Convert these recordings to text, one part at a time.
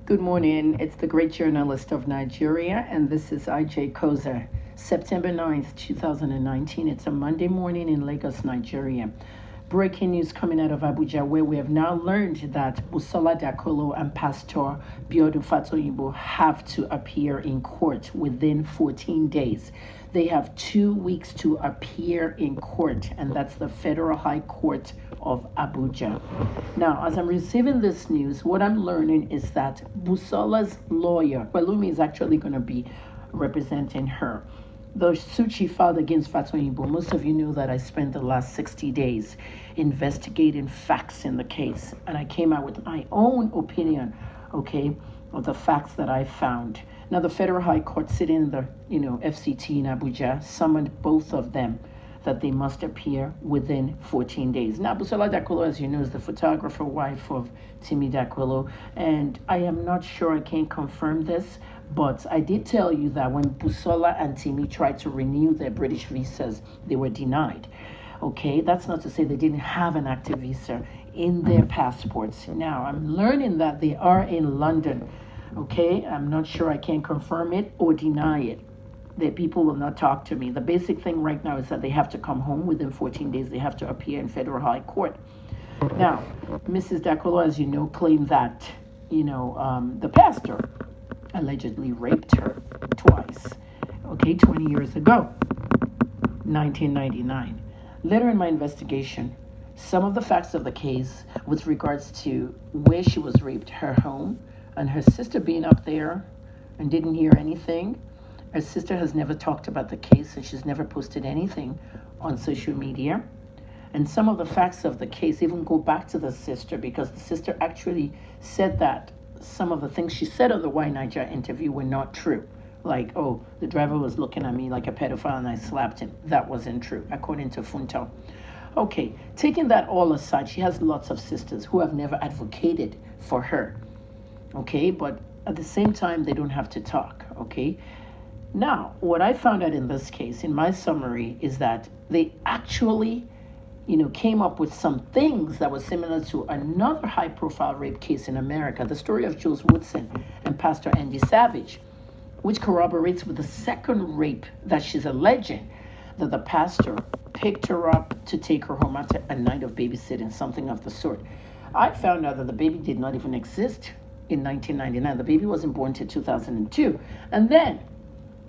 Good morning. It's the great journalist of Nigeria, and this is IJ Koza. September 9th, 2019. It's a Monday morning in Lagos, Nigeria. Breaking news coming out of Abuja, where we have now learned that Busola Dakolo and Pastor Biodun Fatoyinbo have to appear in court within 14 days. They have 2 weeks to appear in court, and that's the Federal High Court of Abuja. Now, as I'm receiving this news, what I'm learning is that Busola's lawyer, Pelumi, is actually going to be representing her. The suit she filed against Fatoyinbo, most of you know that I spent the last 60 days investigating facts in the case, and I came out with my own opinion, of the facts that I found. Now, the Federal High Court sitting in the, FCT in Abuja summoned both of them that they must appear within 14 days. Now, Busola Dakolo, as you know, is the photographer wife of Timi Dakolo, and I am not sure, I can't confirm this, but I did tell you that when Busola and Timi tried to renew their British visas, they were denied. Okay, that's not to say they didn't have an active visa in their passports. Now, I'm learning that they are in London. Okay, I'm not sure, I can't confirm it or deny it. That people will not talk to me. The basic thing right now is that they have to come home within 14 days. They have to appear in Federal High Court. Now, Mrs. Dakolo, as you know, claimed that, the pastor allegedly raped her twice, 20 years ago, 1999. Later in my investigation, some of the facts of the case with regards to where she was raped, her home, and her sister being up there and didn't hear anything. Her sister has never talked about the case, and she's never posted anything on social media. And some of the facts of the case even go back to the sister, because the sister actually said that some of the things she said on the Why Niger interview were not true. Like, the driver was looking at me like a pedophile and I slapped him. That wasn't true, according to Funto. Okay, taking that all aside, she has lots of sisters who have never advocated for her. Okay, but at the same time, they don't have to talk. Okay. Now, what I found out in this case, in my summary, is that they actually, came up with some things that were similar to another high-profile rape case in America, the story of Jules Woodson and Pastor Andy Savage, which corroborates with the second rape that she's alleging, that the pastor picked her up to take her home after a night of babysitting, something of the sort. I found out that the baby did not even exist in 1999. The baby wasn't born till 2002. And then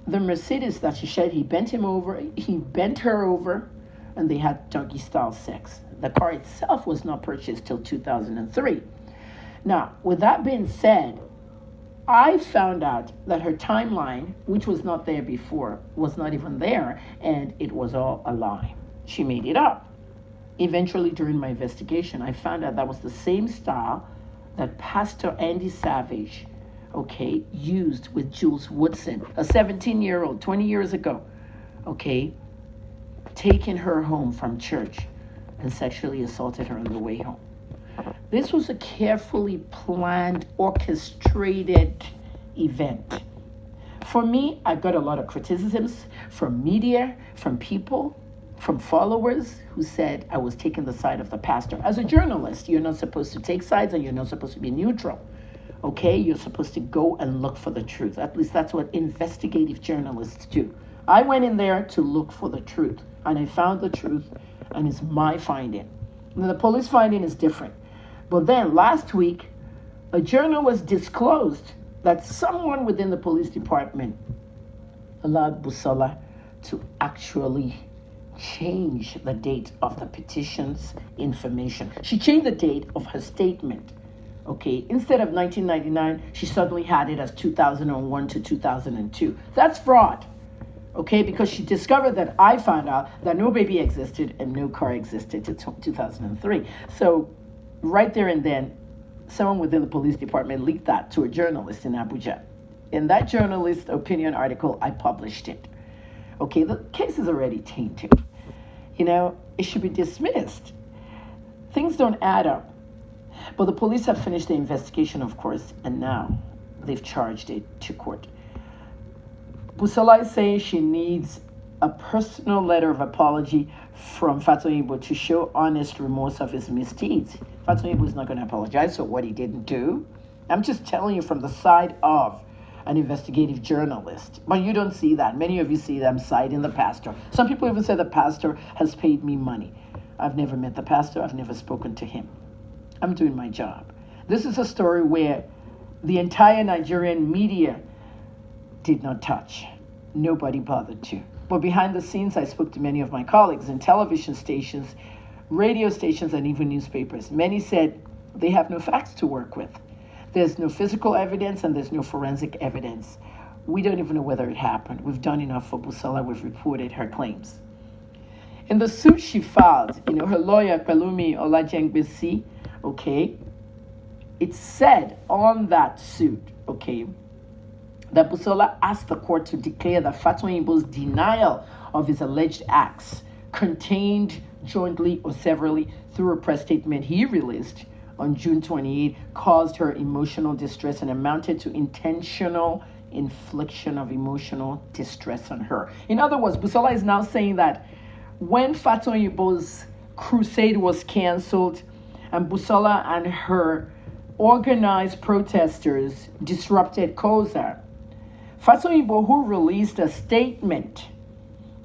the Mercedes that she said he bent her over, and they had doggy style sex. The car itself was not purchased till 2003. Now, with that being said, I found out that her timeline, which was not there before, was not even there, and it was all a lie. She made it up. Eventually, during my investigation, I found out that was the same style that Pastor Andy Savage used with Jules Woodson, a 17-year-old, 20 years ago, taking her home from church and sexually assaulted her on the way home. This was a carefully planned, orchestrated event. For me, I got a lot of criticisms from media, from people, from followers who said I was taking the side of the pastor. As a journalist, you're not supposed to take sides and you're not supposed to be neutral. You're supposed to go and look for the truth. At least that's what investigative journalists do. I went in there to look for the truth, and I found the truth, and it's my finding. Now, the police finding is different. But then last week, a journalist disclosed that someone within the police department allowed Busola to actually change the date of the petition's information. She changed the date of her statement. Instead of 1999, she suddenly had it as 2001 to 2002. That's fraud. Because she discovered that I found out that no baby existed and no car existed till 2003. So right there and then, someone within the police department leaked that to a journalist in Abuja. In that journalist's opinion article, I published it. The case is already tainted. It should be dismissed. Things don't add up. But the police have finished the investigation, of course, and now they've charged it to court. Busola is saying she needs a personal letter of apology from Fatoyinbo to show honest remorse of his misdeeds. Fatoyinbo is not going to apologize for what he didn't do. I'm just telling you from the side of an investigative journalist. But you don't see that. Many of you see that I'm citing the pastor. Some people even say the pastor has paid me money. I've never met the pastor. I've never spoken to him. I'm doing my job. This is a story where the entire Nigerian media did not touch. Nobody bothered to. But behind the scenes, I spoke to many of my colleagues in television stations, radio stations, and even newspapers. Many said they have no facts to work with. There's no physical evidence and there's no forensic evidence. We don't even know whether it happened. We've done enough for Busola. We've reported her claims. In the suit she filed, her lawyer, Pelumi Olajengbesi, okay, it said on that suit, okay, that Busola asked the court to declare that Fatoyinbo's denial of his alleged acts contained jointly or severally through a press statement he released on June 28 caused her emotional distress and amounted to intentional infliction of emotional distress on her. In other words, Busola is now saying that when Fatoyinbo's crusade was canceled and Busola and her organized protesters disrupted Koza, Fatoyinbo, who released a statement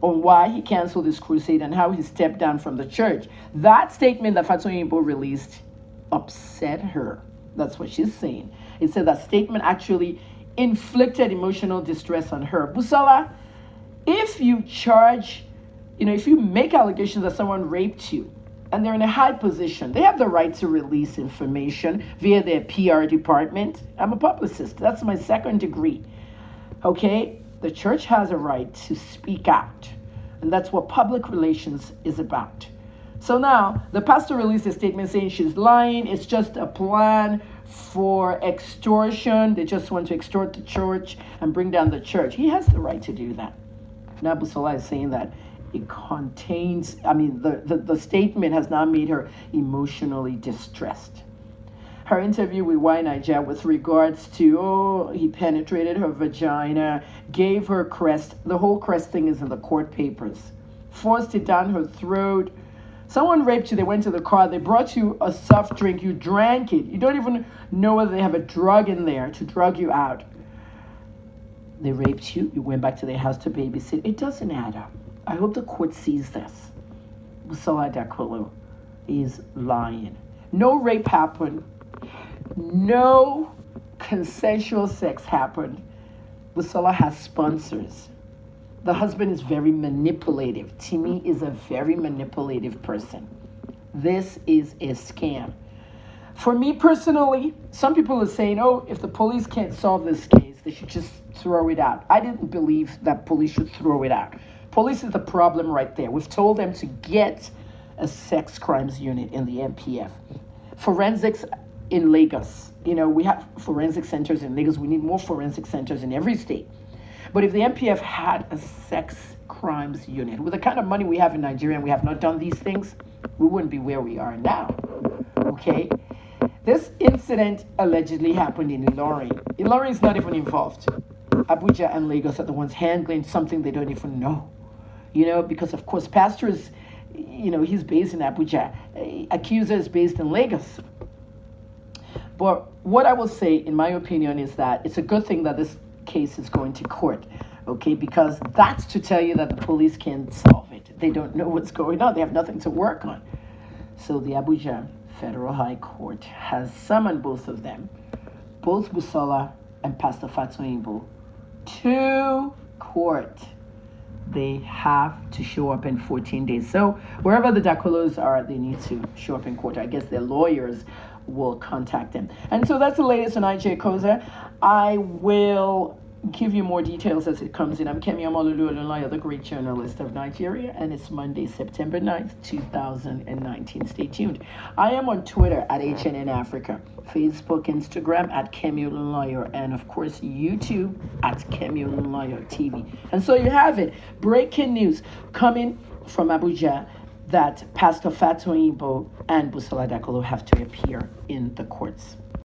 on why he canceled his crusade and how he stepped down from the church, that statement that Fatoyinbo released upset her. That's what she's saying. It said that statement actually inflicted emotional distress on her. Busola, if you charge, if you make allegations that someone raped you and they're in a high position, they have the right to release information via their PR department. I'm a publicist. That's my second degree. Okay? The church has a right to speak out. And that's what public relations is about. So now, the pastor released a statement saying she's lying. It's just a plan for extortion. They just want to extort the church and bring down the church. He has the right to do that. Now, Busola is saying that it contains, the statement has now made her emotionally distressed. Her interview with Y Niger with regards to, he penetrated her vagina, gave her crest. The whole crest thing is in the court papers. Forced it down her throat. Someone raped you, they went to the car, they brought you a soft drink, you drank it. You don't even know whether they have a drug in there to drug you out. They raped you, you went back to their house to babysit. It doesn't add up. I hope the court sees this. Busola Dakolo is lying. No rape happened. No consensual sex happened. Busola has sponsors. The husband is very manipulative. Timi is a very manipulative person. This is a scam. For me personally, some people are saying, if the police can't solve this case, they should just throw it out. I didn't believe that police should throw it out. Police is the problem right there. We've told them to get a sex crimes unit in the MPF. Forensics in Lagos. We have forensic centers in Lagos. We need more forensic centers in every state. But if the MPF had a sex crimes unit, with the kind of money we have in Nigeria and we have not done these things, we wouldn't be where we are now. Okay? This incident allegedly happened in Ilorin. Ilorin is not even involved. Abuja and Lagos are the ones handling something they don't even know. Because of course, pastors, he's based in Abuja. Accuser is based in Lagos. But what I will say, in my opinion, is that it's a good thing that this case is going to court, okay? Because that's to tell you that the police can't solve it. They don't know what's going on. They have nothing to work on. So the Abuja Federal High Court has summoned both of them, both Busola and Pastor Fatoyinbo, to court. They have to show up in 14 days. So wherever the Dakolos are, they need to show up in court. I guess their lawyers will contact them. And so that's the latest on IJ Koza. I will give you more details as it comes in. I'm Kemi Olunloyo, the great journalist of Nigeria, and it's Monday, September 9th, 2019. Stay tuned. I am on Twitter at HNN Africa, Facebook, Instagram at Kemi Olunloyo, and of course YouTube at Kemi Olunloyo TV. And so you have it. Breaking news coming from Abuja that Pastor Fatoyinbo and Busola Dakolo have to appear in the courts.